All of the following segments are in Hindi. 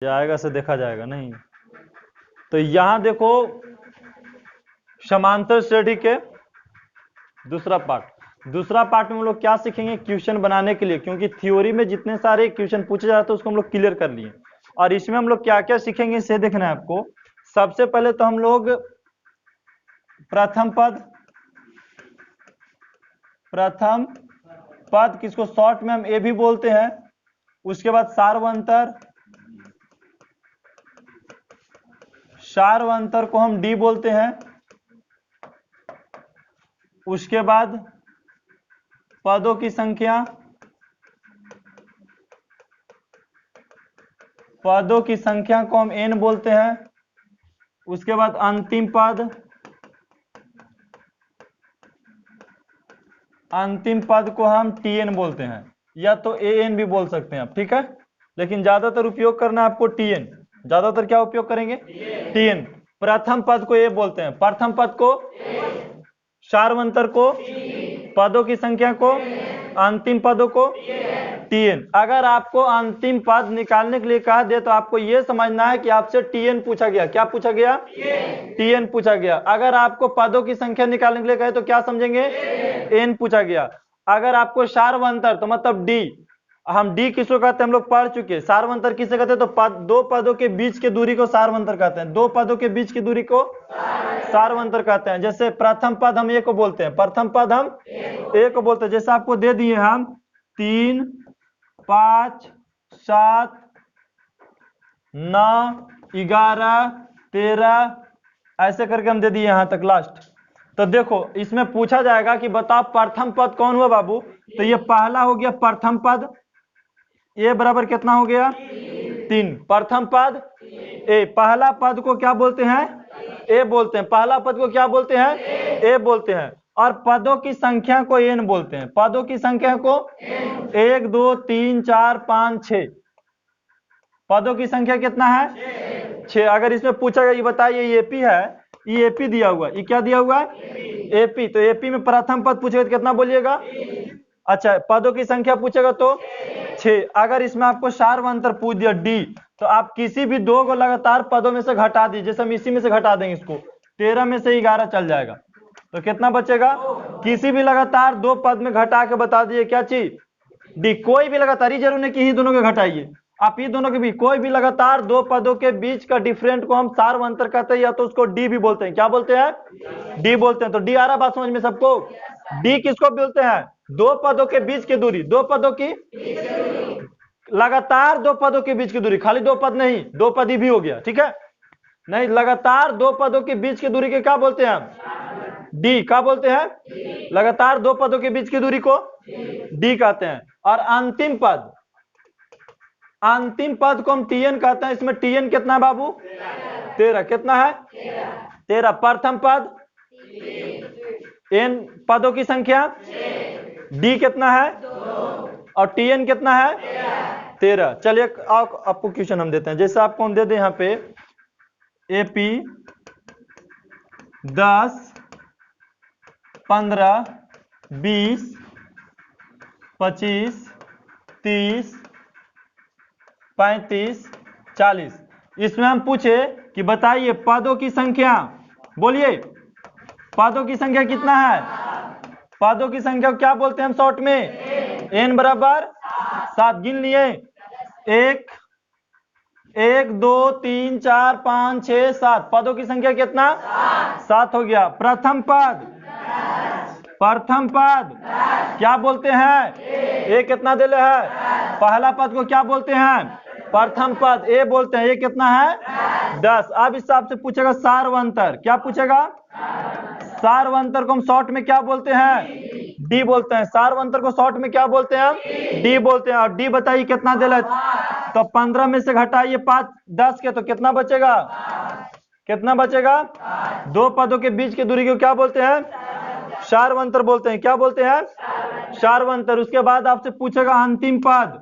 जाएगा से देखा जाएगा नहीं। तो यहां देखो समांतर श्रेणी के दूसरा पार्ट में हम लोग क्या सीखेंगे, क्वेश्चन बनाने के लिए, क्योंकि थ्योरी में जितने सारे क्वेश्चन पूछे जाते हैं उसको हम लोग क्लियर कर लिए। और इसमें हम लोग क्या क्या सीखेंगे इसे देखना है आपको। सबसे पहले तो हम लोग प्रथम पद किसको शॉर्ट में हम ए भी बोलते हैं। उसके बाद सार्वंतर को हम डी बोलते हैं। उसके बाद पदों की संख्या को हम एन बोलते हैं। उसके बाद अंतिम पद को हम टीएन बोलते हैं, या तो एएन भी बोल सकते हैं आप, ठीक है। लेकिन ज्यादातर उपयोग करना है आपको टीएन। ज्यादातर क्या उपयोग करेंगे, टीएन। प्रथम पद को ए बोलते हैं, प्रथम पद को, सार्वंतर को, पदों की संख्या को, अंतिम पदों को टीएन। अगर आपको अंतिम पद निकालने के लिए कहा दे तो आपको यह समझना है कि आपसे टीएन पूछा गया। क्या पूछा गया, टीएन पूछा गया। अगर आपको पदों की संख्या निकालने के लिए कहे तो क्या समझेंगे, एन पूछा गया। अगर आपको सार्वंतर तो मतलब डी, हम डी किसको कहते हैं हम लोग पढ़ चुके। सार्वंतर किसे कहते हैं, तो दो पदों के बीच की दूरी को सार्वंतर कहते हैं। दो पदों के बीच की दूरी को सार्वंतर कहते हैं। जैसे प्रथम पद हम ए को बोलते हैं, प्रथम पद हम ए को बोलते हैं। जैसे आपको दे दिए हम 3, 5, 7, 9, 11, 13 ऐसे करके हम दे दिए यहां तक लास्ट। तो देखो इसमें पूछा जाएगा कि बताओ प्रथम पद कौन हुआ बाबू। तो ये पहला हो गया प्रथम पद, ए बराबर कितना हो गया 3। प्रथम पद ए, पहला पद को क्या बोलते हैं, ए बोलते हैं। पहला पद को क्या बोलते हैं, ए बोलते हैं। और पदों की संख्या को एन बोलते हैं। पदों की संख्या को 1, 2, 3, 4, 5, 6। पदों की संख्या कितना है, 6। अगर इसमें पूछा गया ये बताइए ये एपी है, ये एपी दिया हुआ, ये क्या दिया हुआ है, एपी। तो एपी में प्रथम पद पूछेगा तो कितना बोलिएगा, अच्छा पदों की संख्या पूछेगा तो 6। अगर इसमें आपको सार्वंतर पूछ दिया डी, तो आप किसी भी दो को लगातार पदों में से घटा दीजिए। जैसे हम इसी में से घटा देंगे इसको, 13 में से 11 चल जाएगा, तो कितना बचेगा। किसी भी लगातार दो पद में घटा के बता दीजिए क्या चीज, डी। कोई भी लगातार, ही जरूर नहीं कि ही दोनों के घटाइए, आप ये दोनों के भी कोई भी लगातार दो पदों के बीच का डिफरेंट को हम सार्वंतर कहते हैं, या तो उसको डी भी बोलते हैं। क्या बोलते हैं, डी बोलते हैं। तो डी आ रहा बात समझ में सबको। डी किसको बोलते हैं, दो पदों के बीच की दूरी, दो पदों की लगातार दो पदों के बीच की दूरी, खाली दो पद नहीं, दो पद ही भी हो गया, ठीक है। नहीं, लगातार दो पदों के बीच की दूरी के क्या बोलते हैं हम, डी। क्या बोलते हैं, लगातार दो पदों के बीच की दूरी को डी कहते हैं। और अंतिम पद को हम टीएन कहते हैं। इसमें टीएन कितना है बाबू, 13। कितना है, 13। प्रथम पद, एन पदों की संख्या, डी कितना है, और टीएन कितना है, 13। चलिए आपको क्वेश्चन हम देते हैं। जैसे आपको हम दे दें यहाँ पे एपी 10, 15, 20, 25, 30, 35, 40। इसमें हम पूछे कि बताइए पदों की संख्या, बोलिए पदों की संख्या कितना है। पदों की संख्या क्या बोलते हैं हम शॉर्ट में, एन बराबर 7। गिन लिए 1, 2, 3, 4, 5, 6, 7। पदों की संख्या कितना, 7 हो गया। प्रथम पद क्या बोलते हैं, ए कितना दिले है, पहला पद को क्या बोलते हैं, प्रथम पद ए बोलते हैं। ये कितना है, 10। अब इस हिसाब से पूछेगा सार्वंतर, क्या पूछेगा, सार्वंतर को हम शॉर्ट में क्या बोलते हैं, डी बोलते हैं। सार्वंतर को शॉर्ट में क्या बोलते हैं हम, डी बोलते हैं। और डी बताइए कितना दिला, तो 15 में से घटाइए 5, 10 के, तो कितना बचेगा, कितना बचेगा, दो पदों के बीच की दूरी को क्या बोलते हैं, सार्वंतर बोलते हैं। क्या बोलते हैं, सार्वंतर। उसके बाद आपसे पूछेगा अंतिम पद,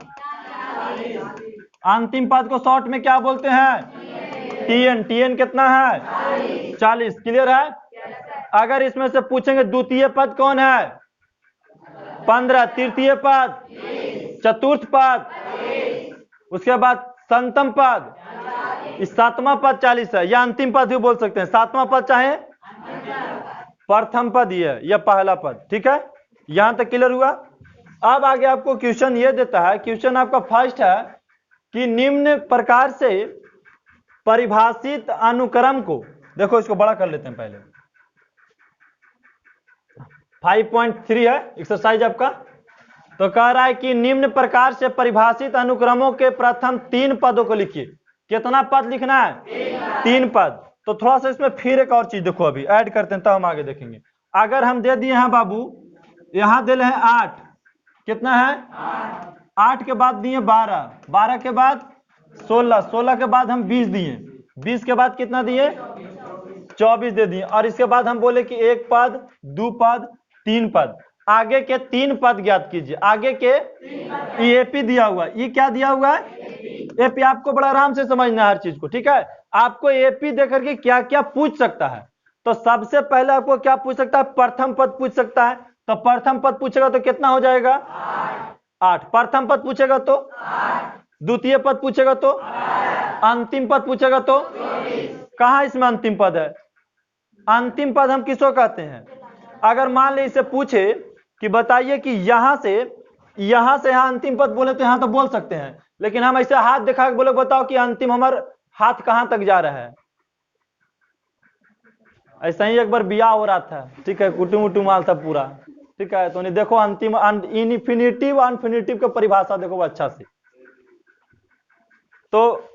अंतिम पद को शॉर्ट में क्या बोलते हैं, टीएन। टीएन कितना है, 40। क्लियर है। अगर इसमें से पूछेंगे द्वितीय पद कौन है, 15, तृतीय पद, चतुर्थ पद, उसके बाद संतम पद, इस सातवां पद 40 है, या अंतिम पद भी बोल सकते हैं। सातवां पद चाहे प्रथम पद, यह पहला पद। ठीक है, यहां तक क्लियर हुआ। अब आगे आपको क्वेश्चन ये देता है, क्वेश्चन आपका फर्स्ट है कि निम्न प्रकार से परिभाषित अनुक्रम को, देखो इसको बड़ा कर लेते हैं पहले, 5.3 है एक्सरसाइज आपका। तो कह रहा है कि निम्न प्रकार से परिभाषित अनुक्रमों के प्रथम 3 पदों को लिखिए। कितना पद लिखना है? 3 पद। तो थोड़ा सा इसमें फिर एक और चीज देखो, अभी ऐड करते हैं तब हम आगे देखेंगे। अगर हम दे दिए हैं बाबू, यहां दे हैं 8, कितना है 8 के बाद दिए 12, 12 के बाद 16, 16 के बाद हम 20 दिए, 20 के बाद कितना दिए 24 दे दिए, और इसके बाद हम बोले कि 1 पद 2 पद 3 पद। आगे के 3 पद ज्ञात कीजिए। आगे के एपी दिया हुआ, ये क्या दिया हुआ है एपी। आपको बड़ा आराम से समझना है हर चीज को, ठीक है। आपको एपी देकर के क्या क्या पूछ सकता है। तो सबसे पहले आपको क्या पूछ सकता है, प्रथम पद पूछ सकता है। तो प्रथम पद पूछेगा तो कितना हो जाएगा 8। प्रथम पद पूछेगा तो 8, द्वितीय पद पूछेगा तो 8, अंतिम पद पूछेगा तो 24। कहां इसमें अंतिम पद है? अंतिम पद हम किसको कहते हैं? अगर मान ली इसे पूछे कि बताइए कि यहां से यहां अंतिम पद बोले तो यहां तो बोल सकते हैं, लेकिन हम ऐसे हाथ दिखा के बोले बताओ कि अंतिम हमारा हाथ कहां तक जा रहा है। ऐसा ही एक बार बियाह हो रहा था, ठीक है, कुटुम उटुम माल था पूरा, ठीक है। तो नहीं देखो अंतिम इन्फिनिटिव अनफिनिटिव की परिभाषा देखो अच्छा से। तो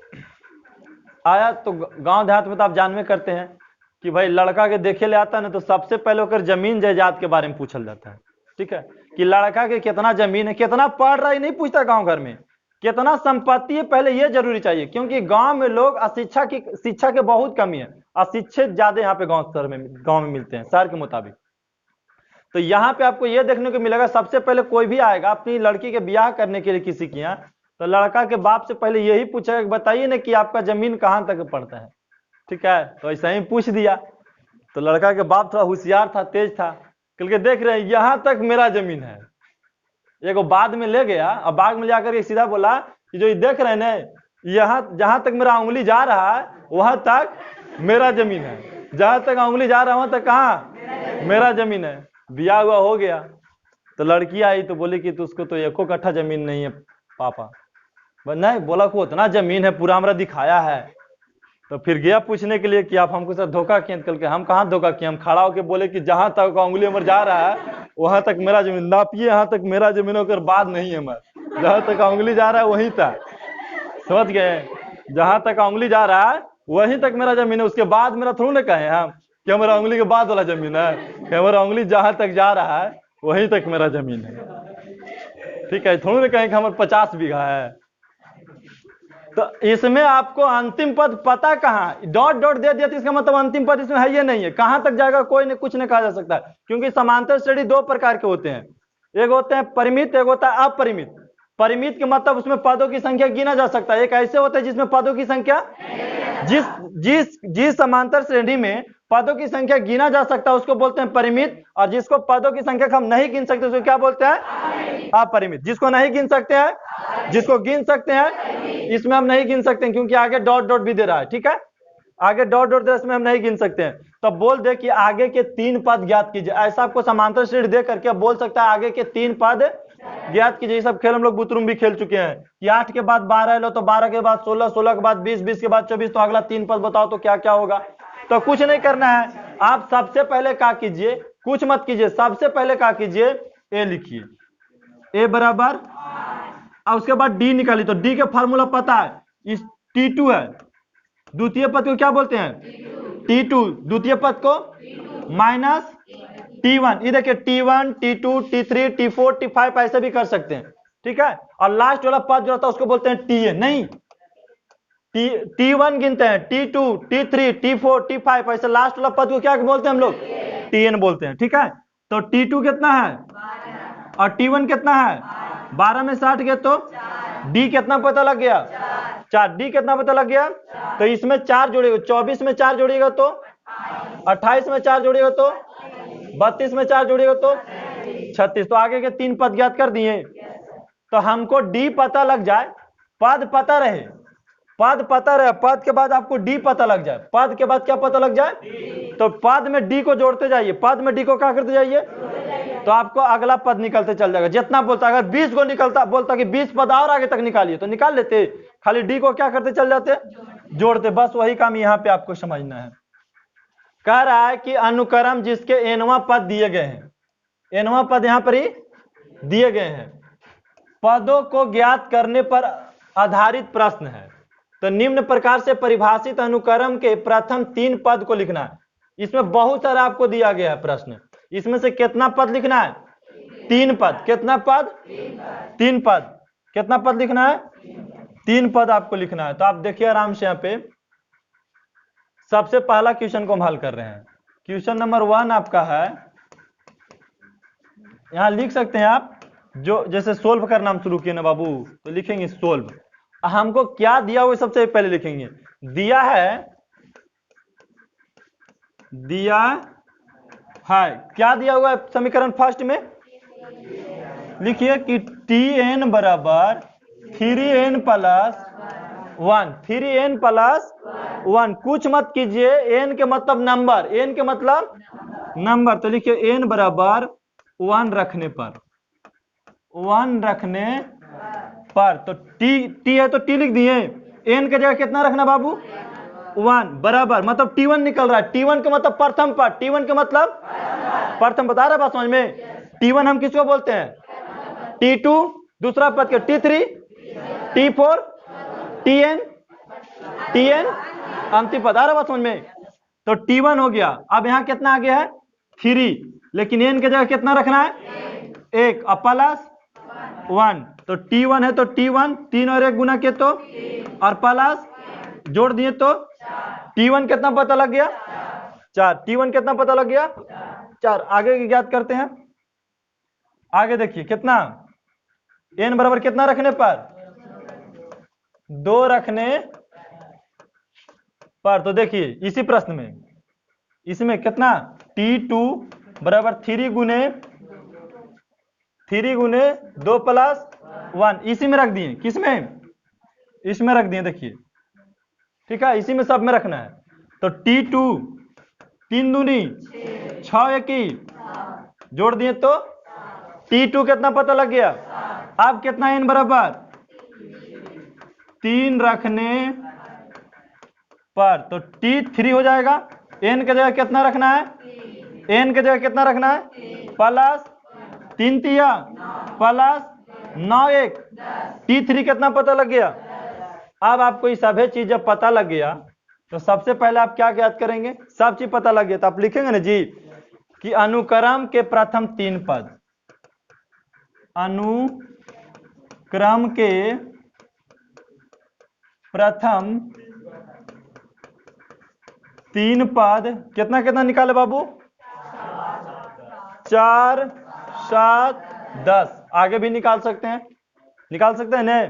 आया तो गांव देहात में तो आप जानवे करते हैं कि भाई लड़का के देखे ले आता है ना, तो सबसे पहले होकर जमीन जायदाद के बारे में पूछल जाता है, ठीक है, कि लड़का के कितना जमीन है, कितना पढ़ रहा है, नहीं पूछता गांव घर में, कितना संपत्ति है, पहले ये जरूरी चाहिए। क्योंकि गांव में लोग शिक्षा के बहुत कमी है, अशिक्षित ज्यादा यहाँ पे गांव में मिलते हैं शहर के मुताबिक। तो यहाँ पे आपको ये देखने को मिलेगा, सबसे पहले कोई भी आएगा अपनी लड़की के ब्याह करने के लिए किसी के यहाँ, तो लड़का के बाप से पहले यही पूछेगा, बताइए ना कि आपका जमीन कहाँ तक पड़ता है, ठीक है। तो ऐसा ही पूछ दिया। तो लड़का के बाप थोड़ा होशियार था, तेज था, कल के देख रहे हैं यहां तक मेरा जमीन है। एगो बाद में ले गया, अब बाग में जाकर के सीधा बोला कि जो ये देख रहे हैं ना, यहाँ जहां तक मेरा उंगली जा रहा है वहां तक मेरा जमीन है, जहां तक उंगली जा रहा है वहां तक कहाँ मेरा जमीन है। ब्याह हुआ हो गया। तो लड़की आई तो बोली कि उसको तो 1 कट्ठा जमीन नहीं है पापा। नहीं, बोला को उतना जमीन है पूरा हमरा दिखाया है। तो फिर गया पूछने के लिए कि आप हमको सर धोखा किए? कल के हम कहाँ धोखा किए, हम खड़ा होकर बोले कि जहां तक उंगली उम्र जा रहा है वहां तक मेरा जमीन, नापिए यहाँ तक मेरा जमीन होकर बाद नहीं है, मैं जहां तक उंगली जा रहा है वहीं तक, समझ गए, जहां तक उंगली जा रहा है वहीं तक मेरा जमीन है, उसके बाद मेरा थोड़ा ना कहे हम कि हमारा उंगली के बाद वाला जमीन है, कि हमारा उंगली जहां तक जा रहा है वहीं तक मेरा जमीन है, ठीक है। थोड़ा ना कहें कि हमारा 50 बीघा है। तो इसमें आपको अंतिम पद पता कहाँ, डॉट डॉट दे दिया तो इसका मतलब अंतिम पद इसमें है ये नहीं है, कहां तक जाएगा कोई ने कुछ नहीं कहा जा सकता। क्योंकि समांतर श्रेणी 2 प्रकार के होते हैं, एक होते हैं परिमित, एक होता है अपरिमित। परिमित के मतलब उसमें पदों की संख्या गिना जा सकता है, एक ऐसे होता है जिसमें पदों की संख्या जिस समांतर श्रेणी में पदों की संख्या गिना जा सकता है उसको बोलते हैं परिमित, और जिसको पदों की संख्या हम नहीं गिन सकते उसको क्या बोलते हैं अपरिमित। जिसको नहीं गिन सकते हैं, जिसको गिन सकते हैं इसमें हम नहीं गिन सकते हैं, क्योंकि आगे डॉट डॉट भी दे रहा है, ठीक है, आगे डॉट डॉट दे रहा है, इसमें हम नहीं गिन सकते हैं। तो बोल दे कि आगे के 3 पद ज्ञात कीजिए, ऐसा आपको समांतर श्रेणी दे करके बोल सकता है आगे के 3 पद ज्ञात कीजिए। सब खेल हम लोग बुतरुम भी खेल चुके हैं कि 8 के बाद 12 लो तो 12 के बाद 16, 16 के बाद 20, 20 के बाद 24, तो अगला 3 पद बताओ तो क्या क्या होगा। तो कुछ नहीं करना है, आप सबसे पहले क्या कीजिए, कुछ मत कीजिए, सबसे पहले क्या कीजिए ए लिखिए, ए बराबर, और उसके बाद डी निकालिए। तो डी का फार्मूला पता है, इस T2 है, द्वितीय पद को क्या बोलते हैं T2, द्वितीय पद को माइनस T1, ये देखिए T1, T2, T3, T4, T5 ऐसे भी कर सकते हैं, ठीक है। और लास्ट वाला पद जो होता है उसको बोलते हैं TA, नहीं T1 गिनते हैं, T2, T3, T4, T5 ऐसे लास्ट वाला पद को क्या बोलते हैं हम लोग TN बोलते हैं, ठीक है। तो T2 कितना है और T1 कितना है, 12 में 60 गए तो D कितना पता लग गया 4, D कितना पता लग गया, तो इसमें 4 जोड़ेगा, 24 में 4 जोड़ेगा तो 28 में 4 जोड़ेगा तो 32 में 4 जोड़ेगा तो 36। तो आगे के 3 पद ज्ञात कर दिए। तो हमको D पता लग जाए, पद पता रहे, पद पता रहे, पद के बाद आपको डी पता लग जाए, पद के बाद क्या पता लग जाए, तो पद में डी को जोड़ते जाइए, पद में डी को क्या करते जाइए, तो आपको अगला पद निकलते चल जाएगा। जितना बोलता, अगर 20 को निकलता, बोलता कि 20 पद और आगे तक निकालिए, तो निकाल लेते, खाली डी को क्या करते चल जाते, जोड़ते। बस वही काम यहाँ पे आपको समझना है। कह रहा है कि अनुक्रम जिसके एनवा पद दिए गए हैं, एनवा पद यहाँ पर ही दिए गए हैं, पदों को ज्ञात करने पर आधारित प्रश्न है। तो निम्न प्रकार से परिभाषित अनुक्रम के प्रथम 3 पद को लिखना है। इसमें बहुत सारा आपको दिया गया है प्रश्न, इसमें से कितना पद लिखना है, 3 पद। कितना पद, 3 पद। कितना पद लिखना है, 3 पद आपको लिखना है। तो आप देखिए आराम से यहाँ पे सबसे पहला क्वेश्चन को हम हल कर रहे हैं। क्वेश्चन नंबर 1 आपका है, यहां लिख सकते हैं आप, जो जैसे सोल्व करना हम शुरू किए ना बाबू, तो लिखेंगे सोल्व। हमको क्या दिया हुआ सबसे पहले लिखेंगे, दिया है क्या दिया हुआ है समीकरण फर्स्ट में, लिखिए कि Tn बराबर 3n प्लस 1, 3n प्लस 1। कुछ मत कीजिए, n के मतलब नंबर, n के मतलब नंबर, तो लिखिए n बराबर 1 रखने पर, 1 रखने पर, तो t है तो t लिख दिए, n के जगह कितना रखना बाबू, 1 बराबर, मतलब T1 निकल रहा है। T1 का मतलब प्रथम पद, T1 का मतलब प्रथम, बता रहा है बात समझ में। T1 हम किसको बोलते हैं, T2 दूसरा पद के, T3, T4, Tn अंतिम पद, आ रहा बात समझ में। तो T1 हो गया। अब यहाँ कितना आ गया है, 3, लेकिन n के जगह कितना रखना है, 1 प्लस 1, तो T1 है तो T1, 3 और 1 गुना के तो, और प्लस जोड़ दिए तो T1 कितना पता लग गया, 4। T1 कितना पता लग गया, 4। आगे की ज्ञात करते हैं। आगे देखिए कितना, n बराबर कितना रखने पर, 2 रखने पर। तो देखिए इसी प्रश्न में, इसमें कितना, T2 बराबर 3 गुने 2 प्लस 1, इसी में रख दिए। किसमें, इसमें रख दिए, देखिए ठीक है, इसी में सब में रखना है। तो T2 3 दूनी 6 1 जोड़ दिए तो T2 कितना पता लग गया। अब कितना, n बराबर 3 रखने पर, तो T3 हो जाएगा। n के जगह कितना रखना है, n के जगह कितना रखना है, प्लस 3 तिया प्लस 9 1, T3 कितना पता लग गया। अब आपको ये सभी चीज जब पता लग गया, तो सबसे पहले आप क्या ज्ञात करेंगे, सब चीज पता लग गया तो आप लिखेंगे ना जी कि अनुक्रम के प्रथम 3 पद, अनुक्रम के प्रथम 3 पद कितना कितना निकाले बाबू, 4 7 10। आगे भी निकाल सकते हैं, नहीं,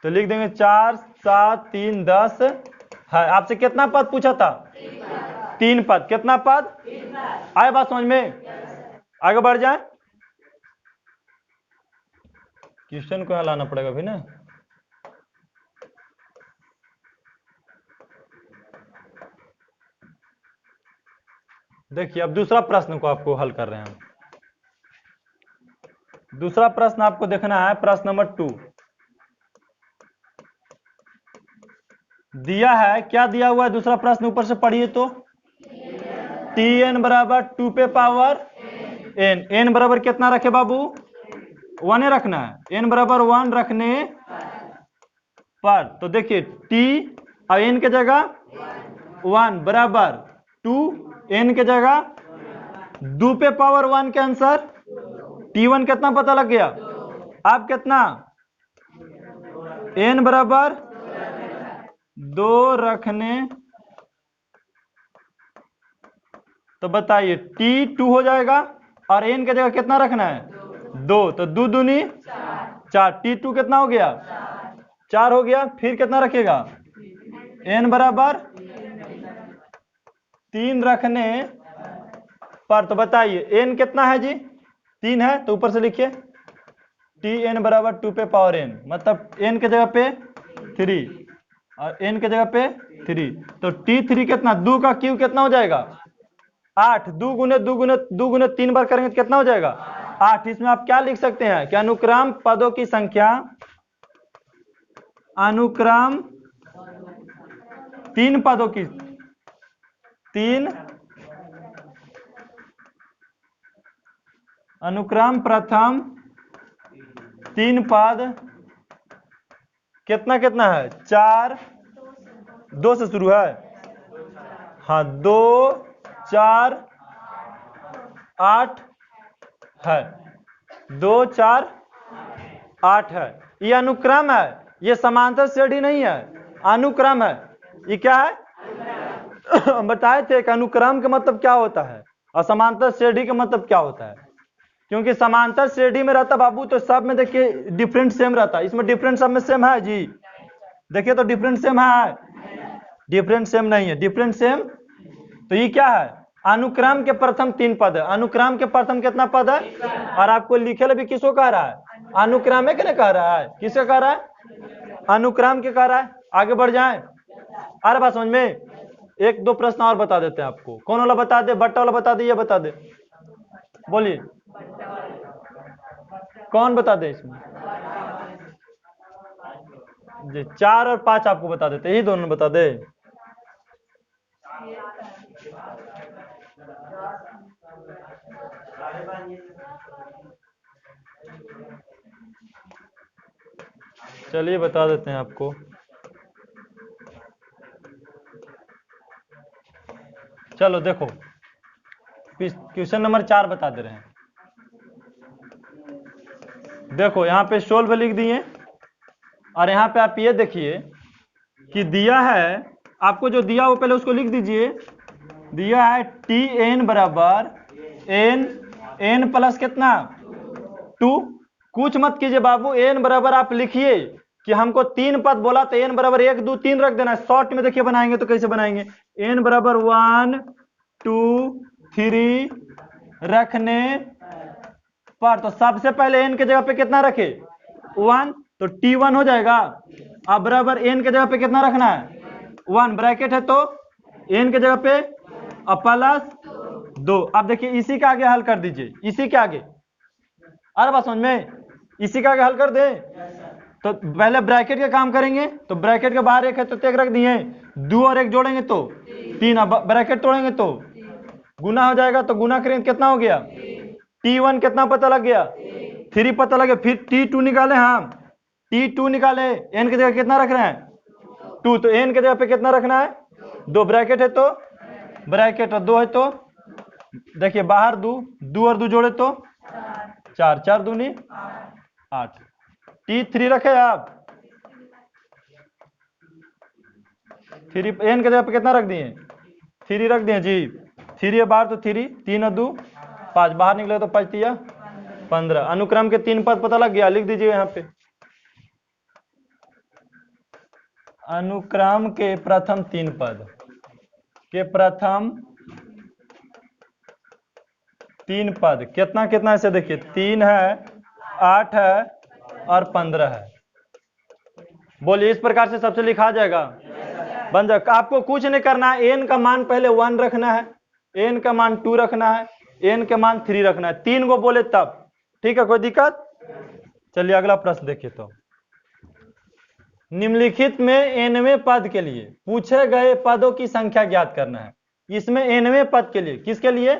तो लिख देंगे 4 7 3 10 है। आपसे कितना पद पूछा था, 3 पद। कितना पद, आए बात समझ में। आगे बढ़ जाए, क्वेश्चन को लाना पड़ेगा भी ना। देखिए अब दूसरा प्रश्न को आपको हल कर रहे हैं। दूसरा प्रश्न आपको देखना है, प्रश्न नंबर 2 दिया है। क्या दिया हुआ है दूसरा प्रश्न, ऊपर से पढ़िए तो, Tn बराबर 2 पे पावर n, n बराबर कितना रखे बाबू, 1 रखना है। n बराबर 1 रखने पर, तो देखिए t और n के जगह 1 बराबर 2, n के जगह 2 पे पावर 1 के आंसर, T1 कितना पता लग गया। अब कितना, n बराबर 2 रखने, तो बताइए T2 हो जाएगा, और n के जगह कितना रखना है, 2, तो 2 दूनी 4, T2 कितना हो गया, 4 हो गया। फिर कितना रखेगा, n बराबर 3 रखने पर, तो बताइए n कितना है जी, 3 है, तो ऊपर से लिखिए Tn बराबर 2 पे पावर n, मतलब n के जगह पे 3, और n के जगह पे 3, तो T3 कितना, 2 का क्यूब कितना हो जाएगा 8, 2 गुने 2 गुने 2 गुने 3 बार करेंगे तो कितना हो जाएगा 8। इसमें आप क्या लिख सकते हैं कि अनुक्रम पदों की संख्या, अनुक्रम 3 पदों की 3 अनुक्रम प्रथम 3 पद कितना कितना है 4, 2 से शुरू है, हाँ 2 4 8 है, 2 4 8 है। ये अनुक्रम है, ये समांतर श्रेणी नहीं है, अनुक्रम है। ये क्या है हम बताए थे कि अनुक्रम का मतलब क्या होता है और समांतर श्रेणी का मतलब क्या होता है। क्योंकि समांतर श्रेणी में रहता बाबू तो सब में देखिए डिफरेंट सेम रहता है, इसमें डिफरेंट सब में सेम है जी, देखिए तो डिफरेंट सेम है, डिफरेंट सेम नहीं है, डिफरेंट सेम। तो ये क्या है अनुक्रम के प्रथम 3 पद है, अनुक्रम के प्रथम कितना पद है, और आपको लिखे भी किसको कह रहा है अनुक्रम के ना कह रहा है, किसका कह रहा है अनुक्रम के कह रहा है। आगे बढ़ जाए, अरे बात समझ में, 1-2 प्रश्न और बता देते हैं आपको। कौन वाला बता दे, बट्टा वाला बता दे, ये बता दे, बोलिए कौन बता दे इसमें जी, 4 और 5 आपको बता देते, यही दोनों बता दे। चलिए बता देते हैं आपको। चलो देखो क्वेश्चन नंबर 4 बता दे रहे हैं। देखो यहाँ पे सोल्व लिख दिए, और यहाँ पे आप ये देखिए कि दिया है आपको, जो दिया वो पहले उसको लिख दीजिए। दिया है Tn बराबर n प्लस कितना 2। कुछ मत कीजिए बाबू, n बराबर आप लिखिए कि हमको 3 पद बोला तो n बराबर 1 2 3 रख देना है। शॉर्ट में देखिए बनाएंगे तो कैसे बनाएंगे, n बराबर 1 2 3 रखने पर, तो सबसे पहले n के जगह पे कितना रखे 1, तो T1 हो जाएगा। अब बराबर n के जगह पे कितना रखना है 1, ब्रैकेट है तो n के जगह पे अब प्लस 2। अब देखिए इसी के आगे हल कर दीजिए, इसी के आगे, अरे बात समझ में, इसी का हल कर दे। तो पहले ब्रैकेट का काम करेंगे, तो ब्रैकेट के बाहर 1 है तो 1 रख दिए, 2 और 1 जोड़ेंगे तो 3, अब ब्रैकेट तोड़ेंगे तो गुना हो जाएगा, तो गुना करेंगे कितना हो गया T1 कितना पता लग गया 3 पता लगे। फिर T2 निकाले, हम T2 निकाले, n की जगह कितना रख रहे हैं 2, तो n की जगह पे कितना रखना है 2, ब्रैकेट है तो ब्रैकेट और 2 है तो देखिए बाहर 2 और 2 जोड़े तो 4, 4 दूनी 8। T3 रखे आप, 3 n के जगह पे कितना रख दिए 3 रख दिए जी, 3 है बाहर तो 3, 3 और 2 5, बाहर निकले तो 5 दिया 15। अनुक्रम के 3 पद पता लग गया, लिख दीजिए यहाँ पे अनुक्रम के प्रथम 3 पद के प्रथम 3 पद कितना कितना, ऐसे देखिए 3 है 8 है और 15 है। बोलिए इस प्रकार से सबसे लिखा जाएगा, बन जाएगा। आपको कुछ नहीं करना है, n का मान पहले 1 रखना है, n का मान 2 रखना है, n का मान 3 रखना है, 3 को बोले तब, ठीक है कोई दिक्कत। चलिए अगला प्रश्न देखिए। तो निम्नलिखित में nवें पद के लिए पूछे गए पदों की संख्या ज्ञात करना है। इसमें nवें पद के लिए, किसके लिए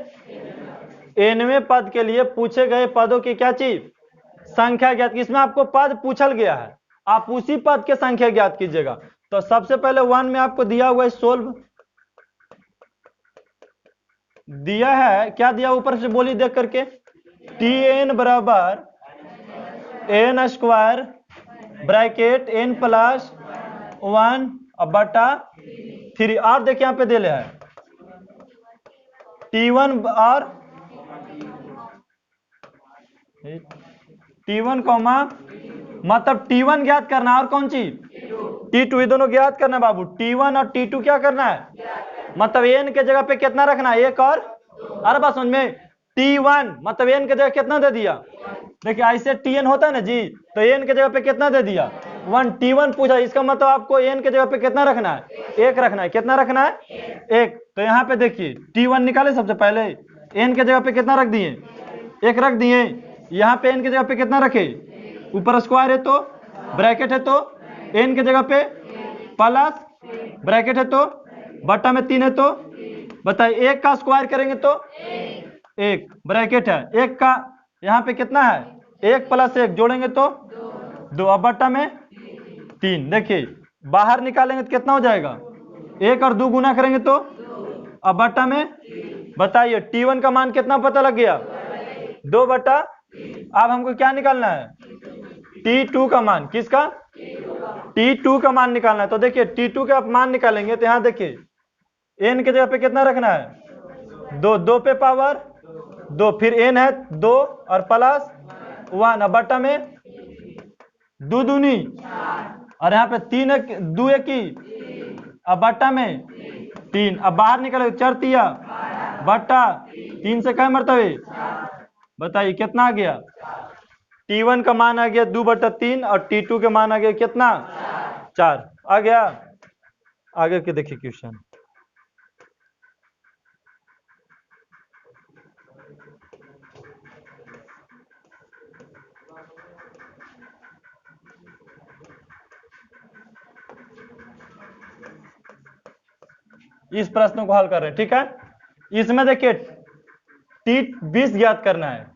nवें पद के लिए पूछे गए पदों की क्या चीज संख्या ज्ञात। इसमें आपको पद पूछल गया है, आप उसी पद के संख्या ज्ञात कीजिएगा। तो सबसे पहले 1 में आपको दिया हुआ है सोल्व, दिया है क्या दिया ऊपर से बोली देख करके, Tn बराबर n square bracket n plus 1 अब बटा 3। आप देखिए यहाँ पे दे ले है T1 और T1 कॉमा, मतलब T1 ज्ञात करना और कौन सी T2, ये दोनों ज्ञात करना बाबू। T1 और T2 क्या करना है, मतलब n के जगह पे कितना रखना है 1 और, अरे बात समझ में, T1 मतलब n के जगह कितना दे दिया, देखिए ऐसे Tn होता है ना जी, तो n के जगह पे कितना दे दिया 1 T1 पूछा, इसका मतलब आपको n के जगह पे कितना रखना है? 1 रखना है। कितना रखना है? 1। तो यहाँ पे देखिए T1 निकाले सबसे पहले, n के जगह पे कितना रख दिए? 1 रख दिए। यहाँ पे n के जगह पे कितना रखे? ऊपर स्क्वायर है तो ब्रैकेट है तो n के जगह पे प्लस ब्रैकेट है तो बट्टा में 3 है तो बताइए 1 का स्क्वायर करेंगे तो 1 ब्रैकेट है। 1 का यहाँ पे कितना है? 1 + 1 जोड़ेंगे तो 2 अब बट्टा में 3। देखिए बाहर निकालेंगे तो कितना हो जाएगा? 1 और 2 गुना करेंगे तो अब बट्टा में बताइए T1 का मान कितना पता लग गया? 2 बट्टा। अब हमको क्या निकालना है? T2 का मान। किसका? T2 का मान निकालना है। तो देखिए T2 का मान निकालेंगे तो यहाँ देखिए n के जगह पे कितना रखना है? 2, 2 पे पावर 2, फिर n है 2 और प्लस 1 अब बट्टा में 2 दूनी और यहाँ पे 3 है 2 1 की अब बट्टा में 3 अब बाहर निकले 4 तिया बट्टा 3 से क्या मरतबे बताइए कितना आ गया? T1 का मान आ गया 2/3 और T2 का मान आ गया कितना? 4 आ गया। आगे के देखिए क्वेश्चन। इस प्रश्न को हल कर रहे हैं, ठीक है। इसमें देखिए T20 ज्ञात करना है।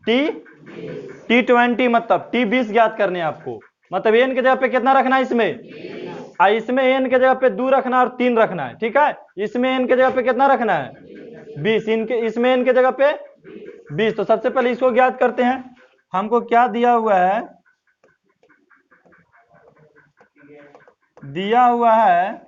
T20 मतलब T20 ज्ञात करने हैं आपको। मतलब n के जगह पे कितना रखना है इसमें? इसमें n के जगह पे 2 रखना और 3 रखना है, ठीक है। इसमें n के जगह पे कितना रखना है? 20। इसमें n के जगह पे 20। तो सबसे पहले इसको ज्ञात करते हैं। हमको क्या दिया हुआ है? दिया हुआ है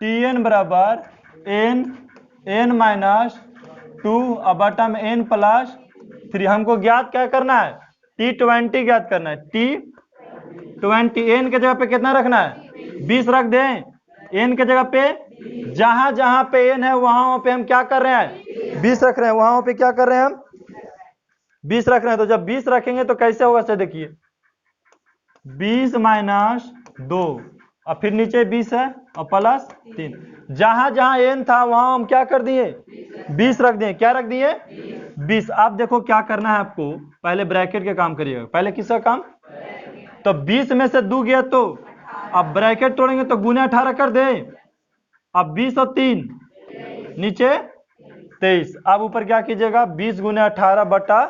Tn बराबर n-2 अब बटा में n + 3। हमको ज्ञात क्या करना है? T20 ज्ञात करना है। T20 n के जगह पे कितना रखना है? 20 रख दें। n के जगह पे जहां जहां पे n है वहां पे हम क्या कर रहे हैं? 20 रख रहे हैं। वहां पे क्या कर रहे हैं हम? 20 रख रहे हैं। तो जब 20 रखेंगे तो कैसे होगा से देखिए 20 - 2 और फिर नीचे 20 है और प्लस 3। जहां जहां n था वहां हम क्या कर दिए? 20 रख दिए। क्या रख दिए? 20। अब देखो क्या करना है आपको, पहले ब्रैकेट के काम करिएगा। पहले किसका काम? तो 20 में से 2 गया तो अब ब्रैकेट तोड़ेंगे तो गुने 18 कर दे। अब 20 और 3 नीचे 23। अब ऊपर क्या कीजिएगा? 20 × 18 बटा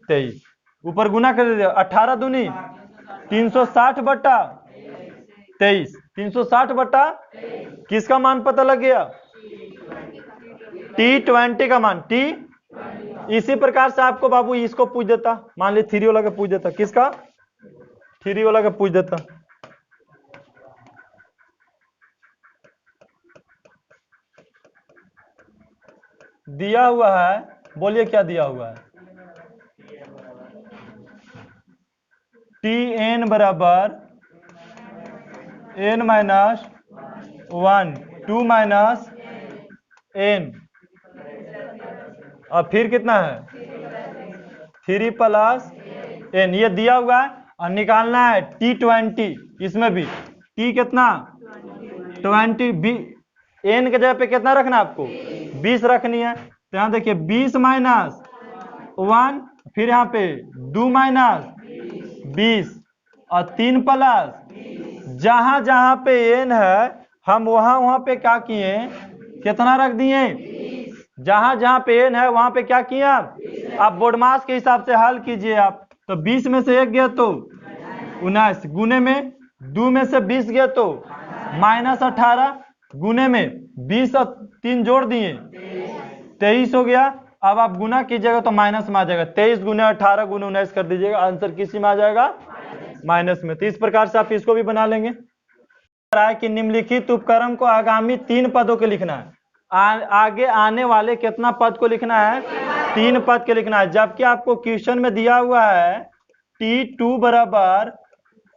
23 ऊपर गुना कर दीजिएगा। 18 दूनी 360 बटा 23। 360 बटा किसका मान पता लग गया? T20 का मान। इसी प्रकार से आपको बाबू इसको पूछ देता, मान ली 3 वाला का पूछ देता। किसका? 3 वाला का पूछ देता। दिया हुआ है, बोलिए क्या दिया हुआ है? Tn बराबर n-1 2 - n और फिर कितना है? 3 + n ये दिया हुआ है। और निकालना है T20। इसमें भी T कितना? 20। n के जगह पे कितना रखना है आपको? 20 रखनी है। तो यहाँ देखिए 20 - 1 फिर यहाँ पे 2 - 20 और 3 + जहां जहां पे n है हम वहां पे क्या किए? कितना रख दिए? जहां जहां पे n है वहां पे क्या किए आप बोर्ड मास के हिसाब से हल कीजिए आप। तो 20 में से 1 गया तो 19 गुने में 2 में से 20 गया तो -18 गुने में 20 और 3 जोड़ दिए 23 हो गया। अब आप गुना कीजिएगा तो माइनस में आ जाएगा। 23 × 18 × 19 कर दीजिएगा, आंसर किसी में आ जाएगा? माइनस में। तो इस प्रकार से आप इसको भी बना लेंगे। कि निम्नलिखित उपक्रम को आगामी 3 पदों के लिखना है। आगे आने वाले कितना पद को लिखना है? 3 पद के लिखना है। जबकि आपको क्वेश्चन में दिया हुआ है T2 बराबर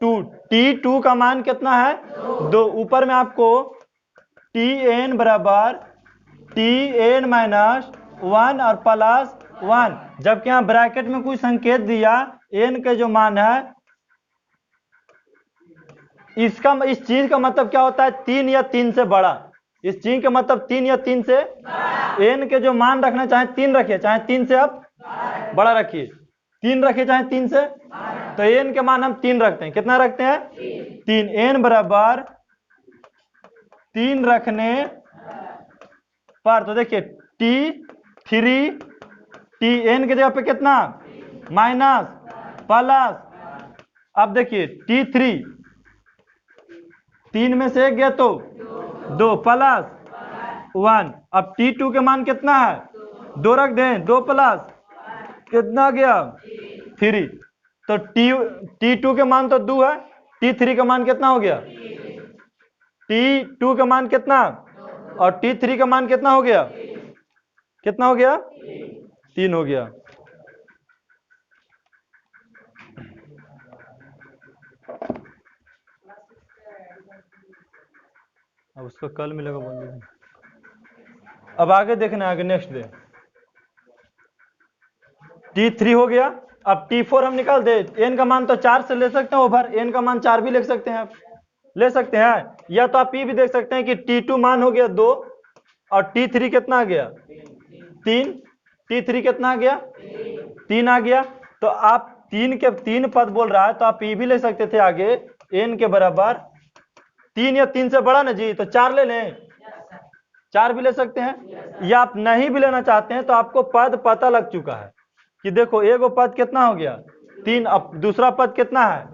2। T2 का मान कितना है? 2। ऊपर में आपको Tn बराबर Tn - 1 और +1। जबकि यहाँ ब्रैकेट में कोई संकेत दिया n का जो मान है, इस चीज का मतलब क्या होता है, 3 या 3 से बड़ा। इस चीज का मतलब 3 या 3 से, n के जो मान रखना, चाहे 3 रखिए चाहे 3 से अब बड़ा रखिए, 3 रखिए चाहे 3 से, तो n के मान हम 3 रखते हैं। कितना रखते हैं? 3। n बराबर 3 रखने पर, तो देखिए t3 n के जगह पे कितना, माइनस प्लस, अब देखिए t3 3 में से 1 गया तो 2 प्लस 1, अब t2 के मान कितना है, 2 रख दें, 2 प्लस कितना गया 3, तो t2 के मान तो 2 है, t3 का मान कितना हो गया, t2 का मान कितना, और t3 का मान कितना हो गया, कितना हो गया, 3 हो गया। अब उसका कल मिलेगा बोल दीजिए। अब आगे देखना, आगे नेक्स्ट दे, t3 हो गया। अब t4 हम निकाल दे, n का मान तो 4 से ले सकते हैं ओवर, n का मान 4 भी ले सकते हैं, आप ले सकते हैं, या तो आप ये भी देख सकते हैं कि t2 मान हो गया 2 और t3 कितना आ गया 3, t3 कितना आ गया 3 आ गया। तो आप 3 के 3 पद बोल रहा है, तो आप ये भी ले सकते थे आगे, n के बराबर 3 या 3 से बड़ा ना जी, तो 4 ले लें, 4 भी ले सकते हैं, या आप नहीं भी लेना चाहते हैं तो आपको पद पता लग चुका है कि देखो एगो पद कितना हो गया 3, अब दूसरा पद कितना है,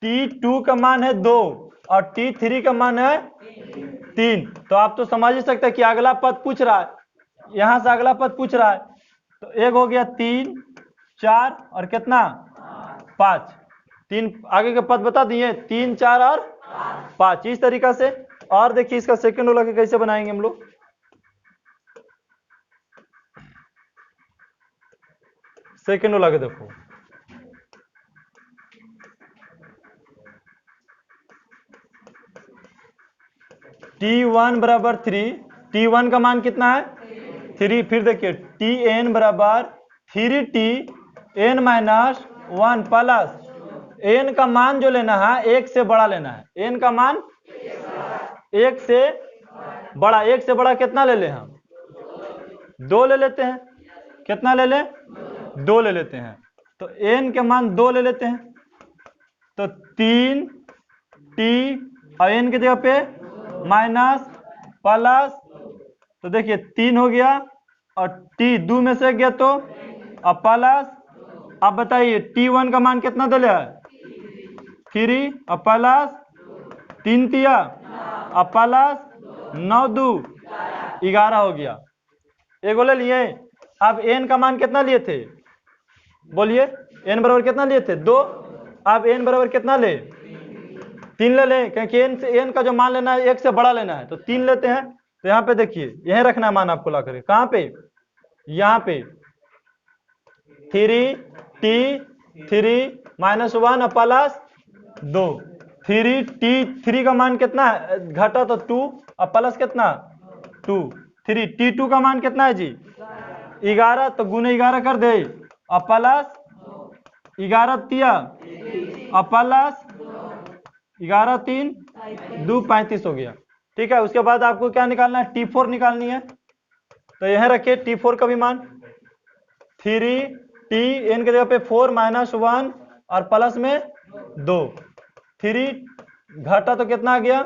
t2 का मान है 2 और t3 का मान है 3, तो आप तो समझ ही सकते हैं कि अगला पद पूछ रहा है, यहां से अगला पद पूछ रहा है, तो एक हो गया 3 4 और कितना 5, 3 आगे के पद बता दिए, 3 4 और 5, इस तरीका से। और देखिए इसका सेकंड वाला के कैसे बनाएंगे हम लोग, सेकंड वाला के देखो, t1 बराबर 3, t1 का मान कितना है 3, फिर देखिए tn बराबर 3t n minus 1 plus, n का मान जो लेना है 1 से बड़ा लेना है, n का मान 1 से बड़ा, 1 से बड़ा कितना ले लें हम, 2 ले लेते हैं, कितना ले लें 2 ले लेते हैं, तो n के मान 2 ले लेते हैं, तो 3t और n की जगह पे माइनस प्लस, तो देखिए 3 हो गया और t 2 में से गया तो अब प्लस, अब बताइए t1 का मान कितना दे है 3 और प्लस 3 तिया और प्लस 9 2 11 हो गया, एक ले लिए। अब n का मान कितना लिए थे, बोलिए n बराबर कितना लिए थे 2, अब n बराबर कितना ले 3 ले लें, क्योंकि n का जो मान लेना है 1 से बड़ा लेना है, तो 3 लेते हैं। तो यहाँ पे देखिए यहीं रखना है मान आपको ला करके, कहाँ पे, यहाँ पे 3t3 माइनस 1 प्लस 2, 3t3 का मान कितना है, घटा तो 2 और प्लस कितना 2, 3 t2 का मान कितना है जी 11, तो गुने 11 कर दे और प्लस 11 तिया और प्लस 11 3 2 35 हो गया, ठीक है। उसके बाद आपको क्या निकालना है, t4 निकालनी है, तो यह रखिए t4 का भी मान 3t n के जगह पे 4 माइनस 1 और प्लस में 2, 3 घटा तो कितना आ गया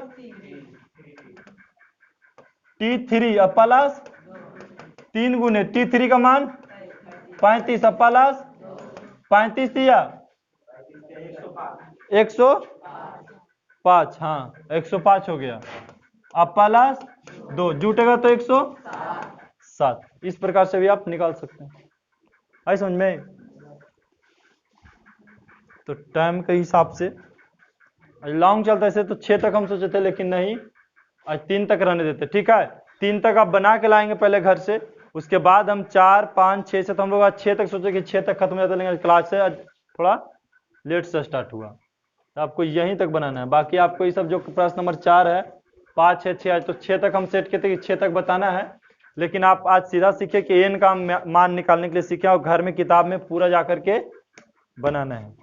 t3 और प्लस 3 गुने t3 का मान 35 और प्लस 35 दिया 105, हाँ 105 हो गया, अब प्लस 2 जुटेगा तो 107, इस प्रकार से भी आप निकाल सकते हैं, आई समझ में। तो टाइम के हिसाब से लॉन्ग चलता है तो 6 तक हम सोचे थे, लेकिन नहीं आज 3 तक रहने देते, ठीक है। 3 तक आप बना के लाएंगे पहले घर से, उसके बाद हम 4 5 6 से, तो हम लोग आज 6 तक सोचे कि 6 तक खत्म हो जाता, लेकिन क्लास से आज थोड़ा लेट से स्टार्ट हुआ, तो आपको यहीं तक बनाना है। बाकी आपको ये सब जो प्रश्न नंबर 4 है 5 6 6, तो 6 तक हम सेट किए थे कि 6 तक बताना है, लेकिन आप आज सीधा सीखे कि n का मान निकालने के लिए सीखे, और घर में किताब में पूरा जा करके बनाना है।